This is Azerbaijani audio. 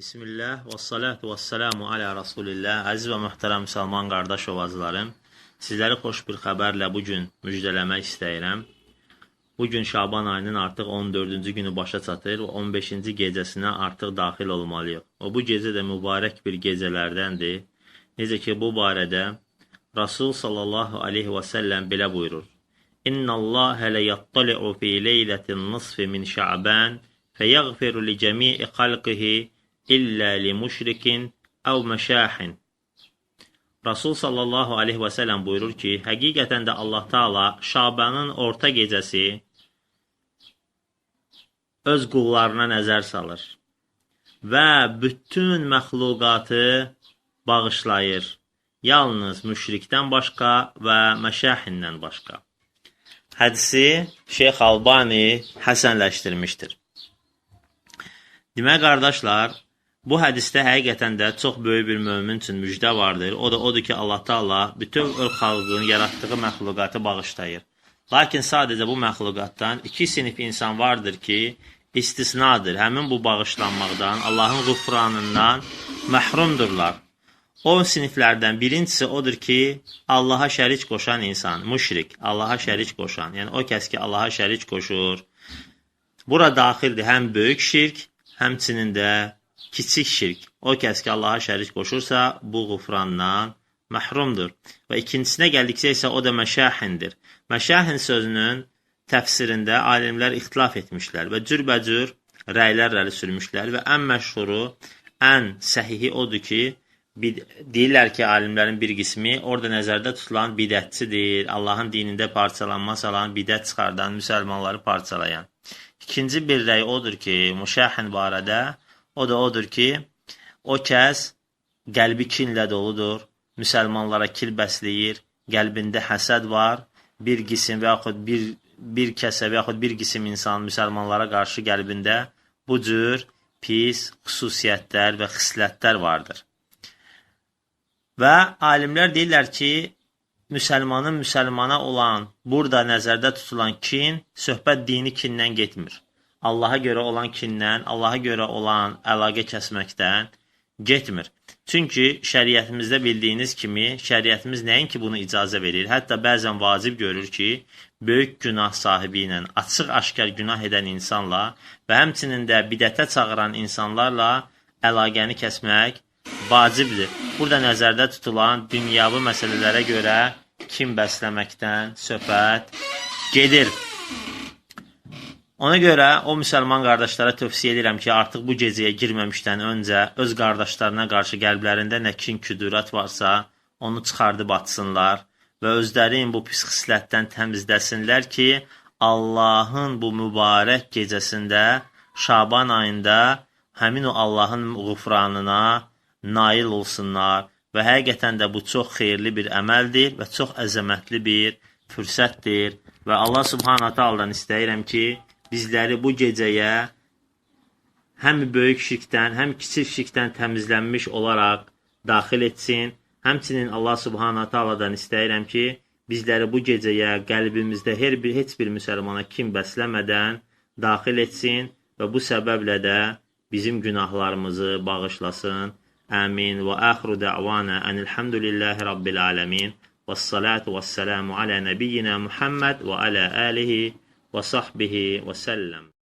Bismillah və salatu və salamu alə Rasulillah. Əziz və möhtərəm müsəlman qardaş ovazlarım, sizləri xoş bir xəbərlə bugün müjdələmək istəyirəm. Bugün Şaban ayının artıq 14-cü günü başa çatır və 15-ci gecəsinə artıq daxil olmalıyıq. Bu gecə də mübarək bir gecələrdəndir. Necə ki, bu barədə Rasul sallallahu aleyhi və səlləm belə buyurur. İnnallâhe le yattali'u fi leyletin nisfi min Şa'ban feyəğfiru li cəmi'i xalqihi illə li müşrikin əv məşəhin. Rasul sallallahu aleyhi və səlləm buyurur ki, həqiqətən də Allah Taala Şabanın orta gecəsi öz qullarına nəzər salır və bütün məxluqatı bağışlayır, yalnız müşrikdən başqa və məşəhindən başqa. Hədisi Şeyx Albani həsənləşdirmişdir. Demək, qardaşlar, bu hədisdə həqiqətən də çox böyük bir mömin üçün müjdə vardır. O da odur ki, Allah Taala bütün xalqın yaratdığı məxluqatı bağışlayır. Lakin sadəcə bu məxluqatdan iki sinif insan vardır ki, istisnadır. Həmin bu bağışlanmaqdan, Allahın qufranından məhrumdurlar. O siniflərdən birincisi odur ki, Allaha şərik qoşan insan, müşrik, Allaha şərik qoşan. Yəni o kəs ki, Allaha şərik qoşur. Bura daxildir həm böyük şirk, həmçinin də kiçik şirk. O kəs ki, Allaha şərik qoşursa, bu qufrandan məhrumdur. Və ikincisinə gəldiksə isə o da məşəhindir. Məşəhin sözünün təfsirində alimlər ixtilaf etmişlər və cürbəcür rəylər rəli sürmüşlər və ən məşhuru, ən səhihi odur ki, deyirlər ki, alimlərin bir qismi orada nəzərdə tutulan bidətçidir, Allahın dinində parçalanma salan, bidət çıxardan, müsəlmanları parçalayan. İkinci bir rəy odur ki, müşəhin barədə, o da odur ki, o kəs qəlbi kinlə doludur, müsəlmanlara kil bəsləyir, qəlbində həsəd var, bir qisim və yaxud bir kəsə və yaxud bir qisim insan müsəlmanlara qarşı qəlbində bu cür pis xüsusiyyətlər və xislətlər vardır. Və alimlər deyirlər ki, müsəlmanın müsəlmana olan, burada nəzərdə tutulan kin, söhbət dini kindən getmir. Allaha görə olan kindən, Allaha görə olan əlaqə kəsməkdən getmir. Çünki şəriətimizdə bildiyiniz kimi, şəriətimiz nəinki bunu icazə verir, hətta bəzən vacib görür ki, böyük günah sahibi ilə, açıq-aşkar günah edən insanla və həmçinin də bidətə çağıran insanlarla əlaqəni kəsmək vacibdir. Burada nəzərdə tutulan dünyavi məsələlərə görə kin bəsləməkdən söhbət gedir. Ona görə o müsəlman qardaşlara tövsiyə edirəm ki, artıq bu gecəyə girməmişdən öncə öz qardaşlarına qarşı qəlblərində nə kin, küdurət varsa, onu çıxardıb atsınlar və özlərin bu pis xislətdən təmizləsinlər ki, Allahın bu mübarək gecəsində, Şaban ayında həmin o Allahın qufranına nail olsunlar və həqiqətən də bu çox xeyirli bir əməldir və çox əzəmətli bir fürsətdir və Allah Subhanahu Taala'dan istəyirəm ki, bizləri bu gecəyə həm böyük şirkdən, həm kiçik şirkdən təmizlənmiş olaraq daxil etsin. Həmçinin Allah Subhanahu Taala'dan istəyirəm ki, bizləri bu gecəyə qəlbimizdə heç bir müsəlmana kin bəsləmədən daxil etsin və bu səbəblə də bizim günahlarımızı bağışlasın. Amin. Və əxiru də'vana enilhamdülillahi rabbil alemin. Və salatu və selamu alə nəbiyyina Muhammed və alə alihi və sahbihi və səlləm.